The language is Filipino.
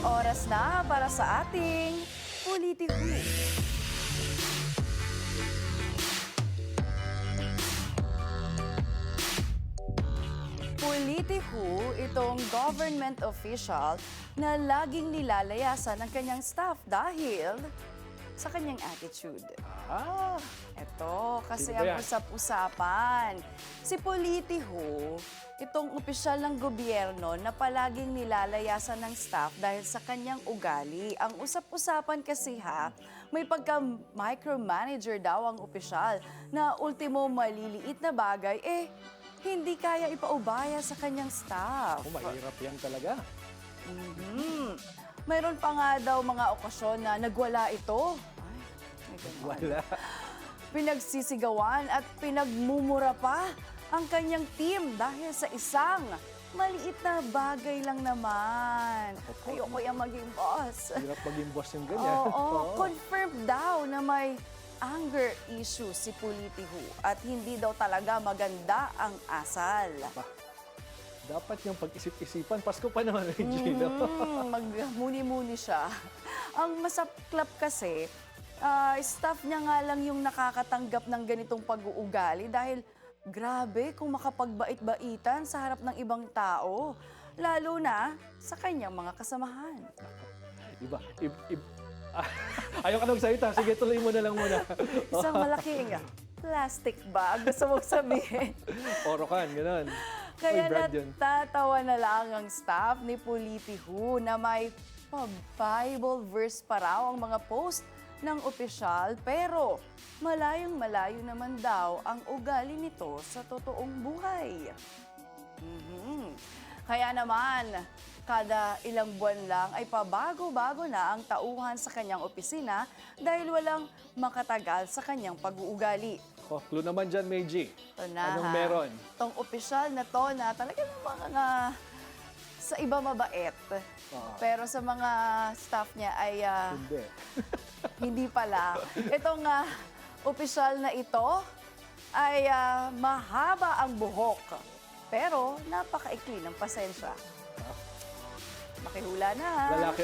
Oras na para sa ating Politiko. Politiko, itong government official na laging nilalayasan ng kanyang staff dahil sa kanyang attitude. Ah, Ito, kasi Sino ba ang yan? usap-usapan. Si Politiko, itong opisyal ng gobyerno na palaging nilalayasan ng staff dahil sa kanyang ugali. Ang usap-usapan kasi may pagka-micromanager daw ang opisyal na ultimo maliliit na bagay, hindi kaya ipaubaya sa kanyang staff. mahirap yan talaga. Mayroon pa nga daw mga okasyon na nagwala ito. Ay, may ganon. Wala. Pinagsisigawan at pinagmumura pa ang kanyang team dahil sa isang maliit na bagay lang naman. Ayoko yung maging boss. Hirap maging boss yung ganyan. Oo, confirmed daw na may anger issue si Politiko at hindi daw talaga maganda ang asal. Dapat yung pag-isip-isipan. Pasko pa naman, Regina. Magmuni-muni siya. Ang masaklap kasi, staff niya nga lang yung nakakatanggap ng ganitong pag-uugali dahil grabe kung makapagbait-baitan sa harap ng ibang tao, lalo na sa kanyang mga kasamahan. Iba. Ayaw ka nang salita. Sige, tuloy mo na lang muna. Isang malaking plastic bag, gusto mong sabihin. Orokan, gano'n. Kaya Uy, Brad yun. natatawa na lang ang staff ni Politiko na may Bible verse pa raw ang mga post ng opisyal, pero malayong-malayo naman daw ang ugali nito sa totoong buhay. Kaya naman, kada ilang buwan lang ay pabago-bago na ang tauhan sa kanyang opisina dahil walang makatagal sa kanyang pag-uugali. Oh, clue naman dyan, Meiji. Ito na, Anong meron? Itong opisyal na to na talaga mga sa iba mabait. Pero sa mga staff niya ay Hindi. hindi pala. Itong opisyal na ito ay mahaba ang buhok. Pero napakaikli ng pasensya. Makihula na. Lalaki